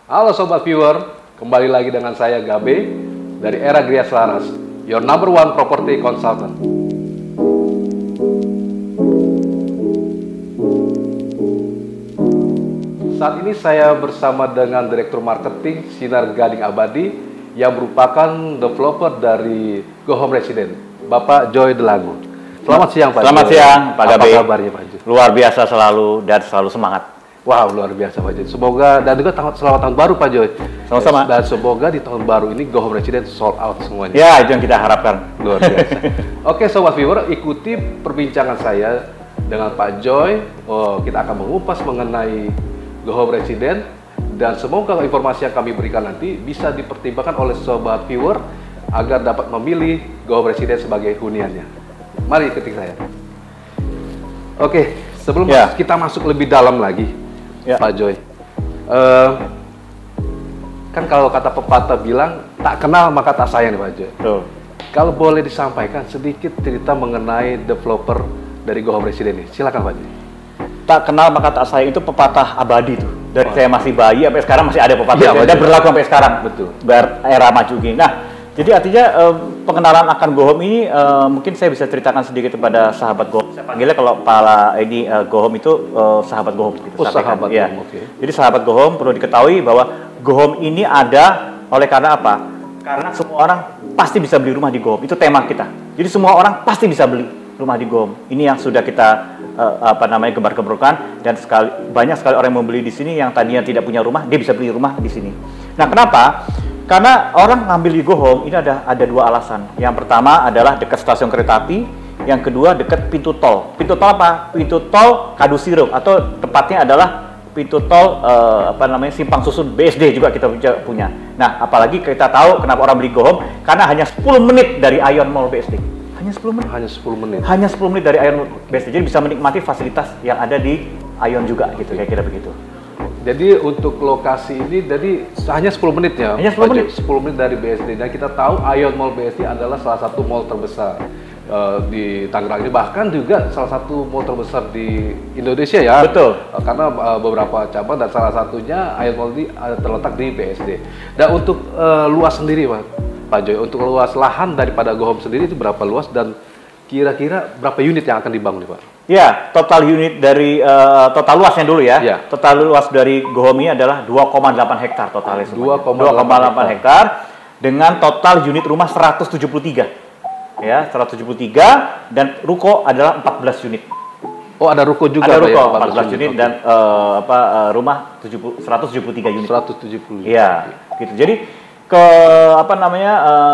Halo Sobat Viewer, kembali lagi dengan saya Gabe dari Era Gria Selaras, your number one property consultant. Saat ini saya bersama dengan Direktur Marketing Sinar Gading Abadi yang merupakan developer dari Go Home Residence, Bapak Joy Delago. Selamat siang Pak. Selamat siang Pak Gabe. Apa kabarnya Pak Joy? Luar biasa selalu dan selalu semangat. Wow, luar biasa Pak Joy. Semoga, dan juga selamat tahun baru Pak Joy. Sama-sama. Dan semoga di tahun baru ini Go Home Residence sold out semuanya. Ya, itu yang kita harapkan. Luar biasa. Oke Sobat Viewer, ikuti perbincangan saya dengan Pak Joy. Kita akan mengupas mengenai Go Home Residence. Dan semoga informasi yang kami berikan nanti bisa dipertimbangkan oleh Sobat Viewer agar dapat memilih Go Home Residence sebagai huniannya. Mari ikuti saya. Oke, sebelum kita masuk lebih dalam lagi, Pak Joy, kan kalau kata pepatah bilang tak kenal maka tak sayang nih Pak Joy. Betul. Kalau boleh disampaikan sedikit cerita mengenai developer dari Go Home Residence ini, silakan Pak Joy. Tak kenal maka tak sayang itu pepatah abadi tuh. Dari saya masih bayi sampai sekarang masih ada pepatah itu dan berlaku sampai sekarang. Betul. Era maju gini. Nah, jadi artinya pengenalan akan Go Home ini mungkin saya bisa ceritakan sedikit kepada sahabat Go Home. Saya panggilnya kalau para ini Go Home itu sahabat Go Home. Gitu, sahabat ya. Go Home, okay. Jadi sahabat Go Home perlu diketahui bahwa Go Home ini ada oleh karena apa? Karena semua orang pasti bisa beli rumah di Go Home. Itu tema kita. Jadi semua orang pasti bisa beli rumah di Go Home. Ini yang sudah kita gembar-gemborkan, dan banyak sekali orang yang membeli di sini yang tadinya tidak punya rumah, dia bisa beli rumah di sini. Nah, kenapa? Karena orang ngambil di Go Home ini ada dua alasan. Yang pertama adalah dekat stasiun kereta api, yang kedua dekat pintu tol. Pintu tol apa? Pintu tol Kadusiro, atau tepatnya adalah pintu tol Simpang Susun BSD juga kita punya. Nah, apalagi kita tahu kenapa orang beli Go Home, karena hanya 10 menit dari Ion Mall BSD. Hanya 10 menit. Hanya 10 menit. Hanya 10 menit dari Ion BSD. Jadi bisa menikmati fasilitas yang ada di Ion juga gitu, kayak kira begitu. Jadi untuk lokasi ini jadi hanya 10 menit ya? Hanya 10 menit. 10 menit dari BSD. Dan kita tahu Ion Mall BSD adalah salah satu mall terbesar di Tangerang ini, bahkan juga salah satu mall terbesar di Indonesia ya. Betul. Karena beberapa cabang dan salah satunya Ion Mall ini terletak di BSD. Dan untuk luas sendiri Pak Joy, untuk luas lahan daripada Go Home sendiri itu berapa luas dan kira-kira berapa unit yang akan dibangun nih Pak? Ya, total unit dari total luasnya dulu ya. Ya. Total luas dari Go Home ini adalah 2,8 hektar totalnya semua. 2,8 hektar dengan total unit rumah 173. Ya, 173, dan ruko adalah 14 unit. Oh, ada ruko juga ada ruko, ya, 14 unit, dan rumah 173 unit. 170. Iya, gitu. Jadi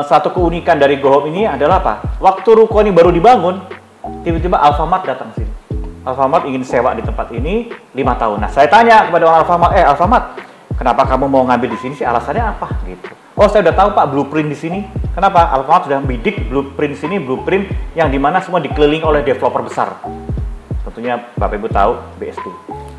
satu keunikan dari Go Home ini adalah apa? Waktu ruko ini baru dibangun, tiba-tiba Alfamart datang sini. Alfamart ingin sewa di tempat ini 5 tahun. Nah, saya tanya kepada orang Alfamart, Alfamart, kenapa kamu mau ngambil di sini sih? Alasannya apa? Gitu. Oh, saya udah tahu Pak, blueprint di sini. Kenapa? Alfamart sudah bidik blueprint sini, blueprint yang dimana semua dikelilingi oleh developer besar. Tentunya Bapak Ibu tahu BSD.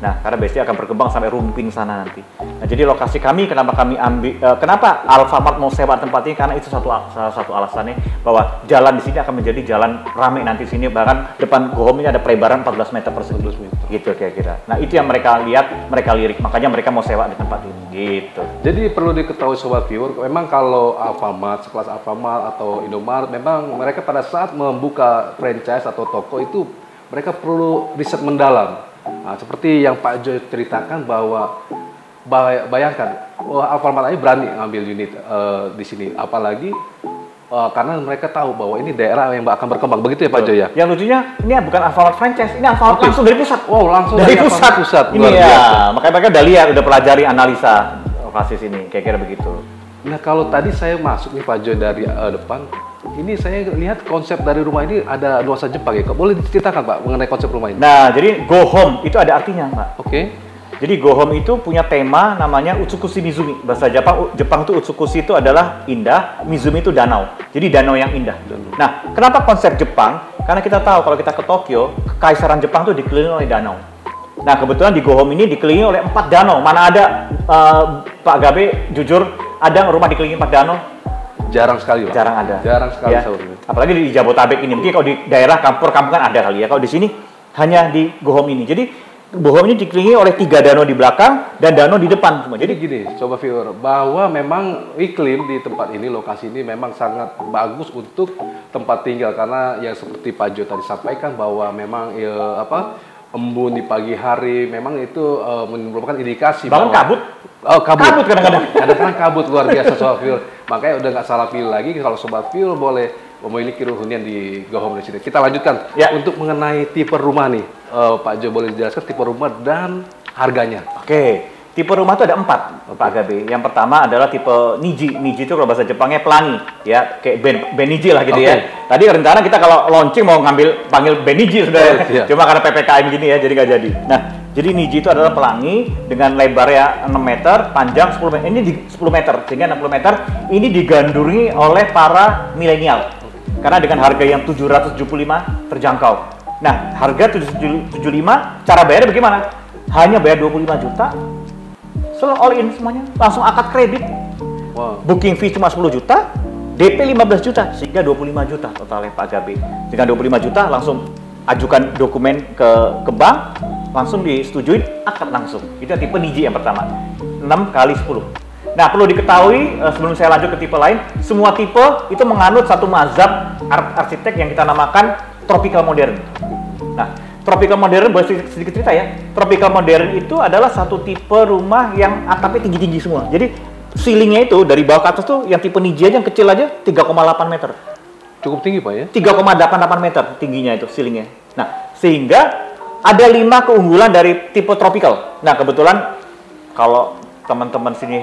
Nah, karena BSD akan berkembang sampai Rumpin sana nanti. Nah, jadi lokasi kami, kenapa Alfamart mau sewa tempat ini? Karena itu salah satu alasannya bahwa jalan di sini akan menjadi jalan ramai nanti sini. Bahkan depan Go Home ini ada pelebaran 14 meter persegi. Gitu kira-kira. Nah, itu yang mereka lihat, mereka lirik. Makanya mereka mau sewa di tempat ini. Gitu. Jadi perlu diketahui Sobat Viewer, memang kalau Alfamart, sekelas Alfamart atau Indomaret, memang mereka pada saat membuka franchise atau toko itu mereka perlu riset mendalam. Nah, seperti yang Pak Joy ceritakan bahwa bayangkan Alfamart aja berani ngambil unit di sini, apalagi karena mereka tahu bahwa ini daerah yang akan berkembang, begitu ya Pak Joy ya. Yang lucunya ini bukan Alfamart franchise, ini Alfamart langsung dari pusat. Wow, langsung dari pusat. Ini ya, makanya mereka udah lihat, udah pelajari analisa lokasi sini, kira-kira begitu. Nah, kalau tadi saya masuk nih Pak Joy dari depan, ini saya lihat konsep dari rumah ini ada nuansa Jepang ya. Boleh diceritakan Pak mengenai konsep rumah ini? Nah, jadi Go Home itu ada artinya Pak. Oke. Jadi Go Home itu punya tema namanya Utsukushi Mizumi. Bahasa Jepang itu Utsukushi itu adalah indah, Mizumi itu danau. Jadi danau yang indah. Nah, kenapa konsep Jepang? Karena kita tahu kalau kita ke Tokyo, kekaisaran Jepang itu dikelilingi oleh danau. Nah, kebetulan di Go Home ini dikelilingi oleh 4 danau. Mana ada Pak Gabe, jujur, ada rumah dikelilingi 4 danau? Jarang sekali Pak. Jarang ada. Jarang sekali. Ya. Apalagi di Jabotabek ini. Mungkin kalau di daerah kampungan ada kali ya. Kalau di sini hanya di Go Home ini. Jadi Bohong ini dikelilingi oleh 3 danau di belakang dan danau di depan semua. Jadi gini, coba viewer, bahwa memang iklim di tempat ini, lokasi ini memang sangat bagus untuk tempat tinggal karena yang seperti Pak Jo tadi sampaikan bahwa memang embun di pagi hari memang itu merupakan indikasi bahkan bahwa kabut. Oh, kabut kadang-kadang. Kadang-kadang kabut luar biasa sobat viewer. Makanya udah nggak salah pilih lagi kalau sobat viewer boleh memiliki hunian di Go Home Residence. Kita lanjutkan Ya. untuk mengenai tipe rumah nih. Pak Jo boleh dijelaskan tipe rumah dan harganya. Oke, tipe rumah itu ada 4, Pak Gabe. Yang pertama adalah tipe Niji. Niji itu kalau bahasa Jepangnya pelangi, ya kayak band Niji lah gitu ya. Tadi rencana kita kalau launching mau panggil band Niji sudah, iya. cuma karena PPKM gini ya, jadi nggak jadi. Nah, jadi Niji itu adalah pelangi dengan lebarnya 6 meter, panjang 10 meter. Ini di 10 meter, sehingga 60 meter. Ini digandrungi oleh para milenial. Karena dengan harga yang 775 terjangkau. Nah, harga 775, cara bayarnya bagaimana? Hanya bayar 25 juta, selalu all in semuanya, langsung akad kredit. Wow. Booking fee cuma 10 juta, DP 15 juta, sehingga 25 juta totalnya Pak Gabe. Dengan 25 juta langsung ajukan dokumen ke bank, langsung disetujui, akad langsung. Itu tipe Niji yang pertama, 6 kali 10. Nah, perlu diketahui sebelum saya lanjut ke tipe lain, semua tipe itu menganut satu mazhab arsitek yang kita namakan tropical modern. Nah, tropical modern, boleh sedikit cerita ya. Tropical modern itu adalah satu tipe rumah yang atapnya tinggi-tinggi semua. Jadi ceilingnya itu dari bawah ke atas tuh yang tipe Niji aja yang kecil aja 3,8 meter. Cukup tinggi Pak ya? 3,88 meter tingginya itu ceilingnya. Nah, sehingga ada 5 keunggulan dari tipe tropical. Nah, kebetulan kalau teman-teman sini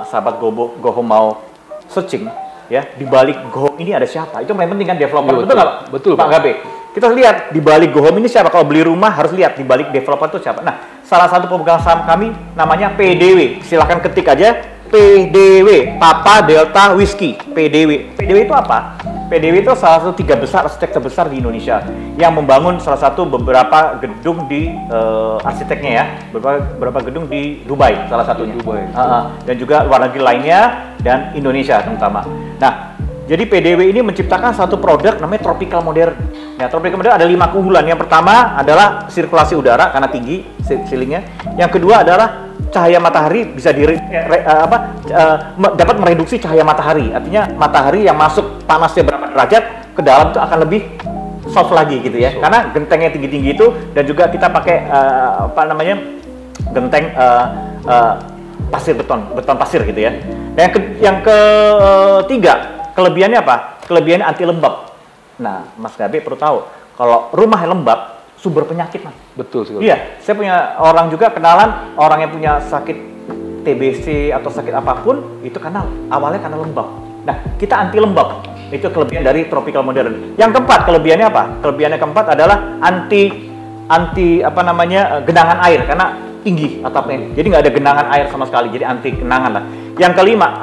sahabat Go Home mau searching ya, di balik Go Home ini ada siapa? Itu yang penting kan developer. Iya, betul nggak Pak? Betul Pak Gabe. Kita lihat di balik Go Home ini siapa. Kalau beli rumah harus lihat di balik developer itu siapa. Nah, salah satu pemegang saham kami namanya PDW. Silahkan ketik aja PDW, Papa Delta Whiskey. PDW. PDW itu apa? PDW itu salah satu 3 besar arsitek terbesar di Indonesia yang membangun salah satu beberapa gedung di arsiteknya ya, beberapa gedung di Dubai salah satunya. Dubai. Dan juga luar negeri lainnya dan Indonesia terutama. Nah, jadi PDW ini menciptakan satu produk namanya tropical modern. Nah, tropical modern ada 5 keunggulan. Yang pertama adalah sirkulasi udara karena tinggi ceilingnya. Yang kedua adalah cahaya matahari bisa dapat mereduksi cahaya matahari. Artinya matahari yang masuk panasnya berapa derajat ke dalam itu akan lebih soft lagi gitu ya. Karena gentengnya tinggi-tinggi itu dan juga kita pakai genteng pasir beton pasir gitu ya. Dan yang ketiga, kelebihannya apa? Kelebihannya anti lembab. Nah, Mas Gabe perlu tahu, kalau rumah yang lembab, sumber penyakit, Mas. Betul sekali. Iya, saya punya orang juga kenalan, orang yang punya sakit TBC atau sakit apapun, itu karena awalnya karena lembab. Nah, kita anti lembab. Itu kelebihan dari tropical modern. Yang keempat, kelebihannya apa? Kelebihannya keempat adalah anti genangan air, karena tinggi atapnya. Jadi nggak ada genangan air sama sekali, jadi anti genangan lah. Yang kelima,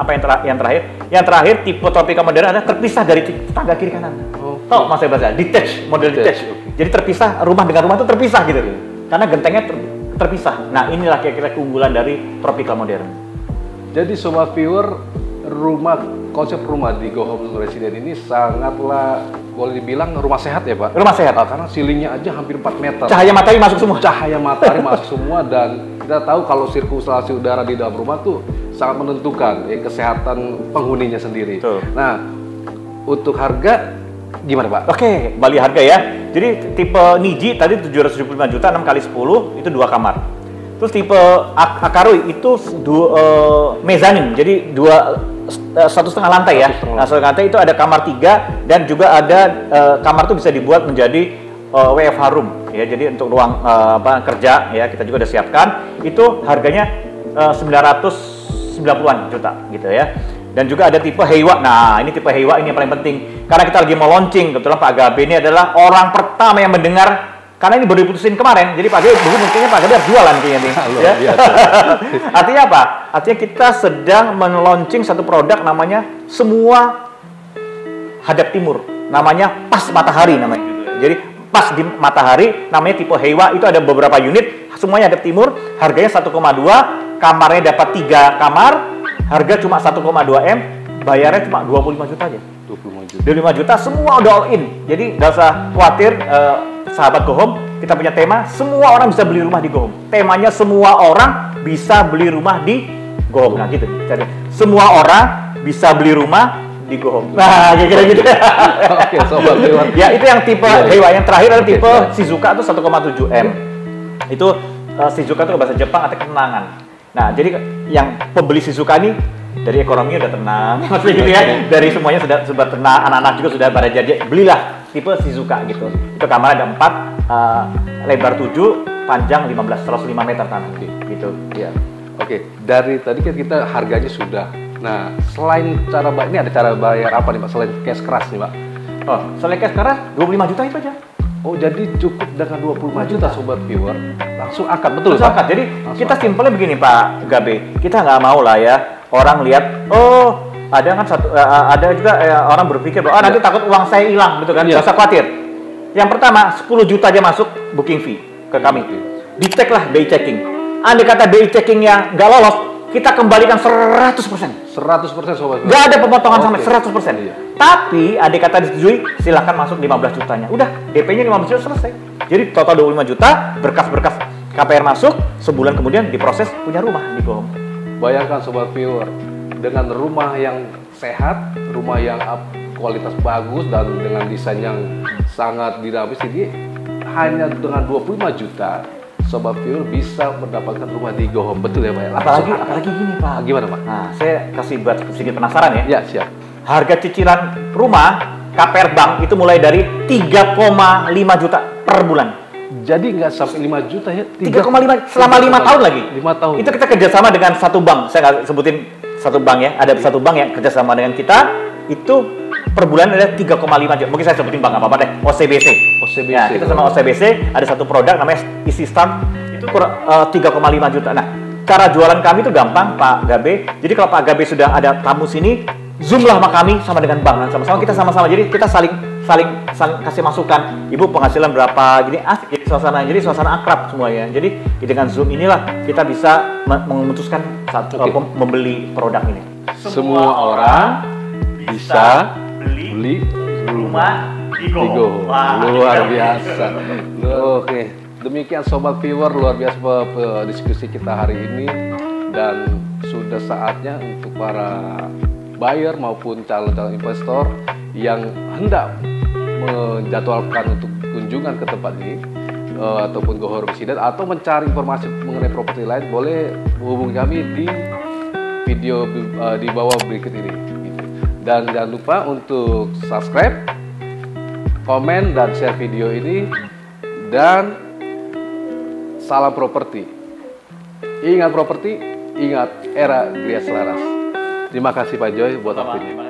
yang terakhir tipe tropical modern adalah terpisah dari tetangga kiri kanan. Tahu Mas saya bahasa? Model detach. Jadi terpisah, rumah dengan rumah itu terpisah gitu. Karena gentengnya terpisah. Nah, inilah kira-kira keunggulan dari tropical modern. Jadi sobat viewer, konsep rumah di Go Home Residence ini sangatlah boleh dibilang rumah sehat ya Pak? Rumah sehat. Karena ceilingnya aja hampir 4 meter. Cahaya matahari masuk semua. Cahaya matahari masuk semua dan kita tahu kalau sirkulasi udara di dalam rumah tuh sangat menentukan kesehatan penghuninya sendiri. Betul. Nah, untuk harga gimana Pak? Oke, balik harga ya. Jadi tipe Niji tadi 775 juta 6 kali 10 itu 2 kamar. Terus tipe Akarui itu mezanin, jadi 1,5 lantai ya. Nah, 1,5 lantai itu ada kamar 3 dan juga ada kamar itu bisa dibuat menjadi WFH room ya. Jadi untuk ruang kerja ya, kita juga udah siapkan. Itu harganya 990-an juta gitu ya. Dan juga ada tipe Heiwa. Nah, ini tipe Heiwa ini yang paling penting. Karena kita lagi mau launching, kebetulan Pak Gabe ini adalah orang pertama yang mendengar. Karena ini baru diputusin kemarin, jadi Pak Gabe mungkinnya Pak Gabe harus jualan kayaknya nih. Ya? Artinya apa? Artinya kita sedang meluncing satu produk namanya semua hadap timur. Namanya pas matahari namanya. Jadi pas di matahari, namanya tipe Heiwa. Itu ada beberapa unit, semuanya hadap timur. Harganya 1,2, kamarnya dapat 3 kamar. Harga cuma 1,2 M, bayarnya cuma 25 juta aja. 25 juta semua udah all in. Jadi nggak usah khawatir sahabat GoHome, kita punya tema semua orang bisa beli rumah di GoHome. Temanya semua orang bisa beli rumah di GoHome. Nah gitu. Jadi semua orang bisa beli rumah di GoHome. Nah, kira-kira gitu. Oke, sobat viewer. Ya, itu yang tipe Heiwa. Yang terakhir adalah tipe Shizuka itu 1,7 M. Itu Shizuka itu bahasa Jepang artinya ketenangan. Nah, jadi yang pembeli Shizuka ini dari ekonominya udah tenang, maksudnya gitu ya. Dari semuanya sudah tenang, anak-anak juga sudah pada jadi belilah tipe Shizuka gitu. Itu kamar ada 4, lebar 7, panjang 15, 105 meter tanah gitu. Ya. Oke, dari tadi kan kita harganya sudah. Nah, selain cara bayar, ini ada cara bayar apa nih Pak? Selain cash keras nih Pak? Oh, selain cash keras 25 juta itu aja. Oh, jadi cukup dengan 25 juta sobat viewer. Langsung akad, betul Langsung Pak? akad. Jadi Langsung kita akad. simpelnya begini Pak Gabe. Kita nggak mau lah ya orang lihat, oh ada kan ada juga orang berpikir bahwa nanti takut uang saya hilang gitu kan. Iya. Nggak usah khawatir. Yang pertama 10 juta aja masuk booking fee ke kami. Dicek lah BI checking. Andai kata BI checkingnya nggak lolos, kita kembalikan 100%. 100% sobat viewer. Nggak ada pemotongan sampai Oke. 100%. Iya. Tapi andai kata disetujui, silakan masuk 15 jutanya. Udah, DP-nya 15 juta selesai. Jadi total 25 juta, berkas-berkas KPR masuk, sebulan kemudian diproses punya rumah di GoHome. Bayangkan sobat viewer, dengan rumah yang sehat, rumah yang kualitas bagus dan dengan desain yang sangat dinamis, jadi hanya dengan 25 juta sobat viewer bisa mendapatkan rumah di GoHome. Betul ya Pak? Apalagi gini Pak. Gimana Pak? Nah, saya kasih buat sedikit penasaran ya. Ya, siap. Harga cicilan rumah KPR bank itu mulai dari 3,5 juta per bulan. Jadi nggak sampai 5 juta ya? 3,5 selama 5 tahun lagi. 5 tahun. Itu kita kerjasama dengan satu bank. Saya nggak sebutin satu bank ya. Ada satu bank yang kerjasama dengan kita. Itu per bulan ada 3,5 juta. Mungkin saya sebutin bank apa deh. OCBC. OCBC. Ya, kita sama OCBC ada satu produk namanya Easy Start. Itu 3,5 juta. Nah, cara jualan kami itu gampang Pak Gabe. Jadi kalau Pak Gabe sudah ada tamu sini, Zoom lah sama kami sama dengan bank. Sama-sama kita sama-sama. Jadi kita saling kasih masukan. Ibu penghasilan berapa? Jadi asik jadi suasana. Jadi suasana akrab semuanya. Jadi dengan Zoom inilah kita bisa memutuskan membeli produk ini. Semua orang bisa beli rumah di GoHome. Luar biasa. Oke, demikian sobat viewer, luar biasa diskusi kita hari ini, dan sudah saatnya untuk para buyer maupun calon-calon investor yang hendak menjadwalkan untuk kunjungan ke tempat ini ataupun GoHome Resident atau mencari informasi mengenai properti lain, boleh hubungi kami di video di bawah berikut ini. Dan jangan lupa untuk subscribe, komen, dan share video ini. Dan salam properti. Ingat properti, ingat era Gria Selaras. Terima kasih Pak Joy buat waktunya.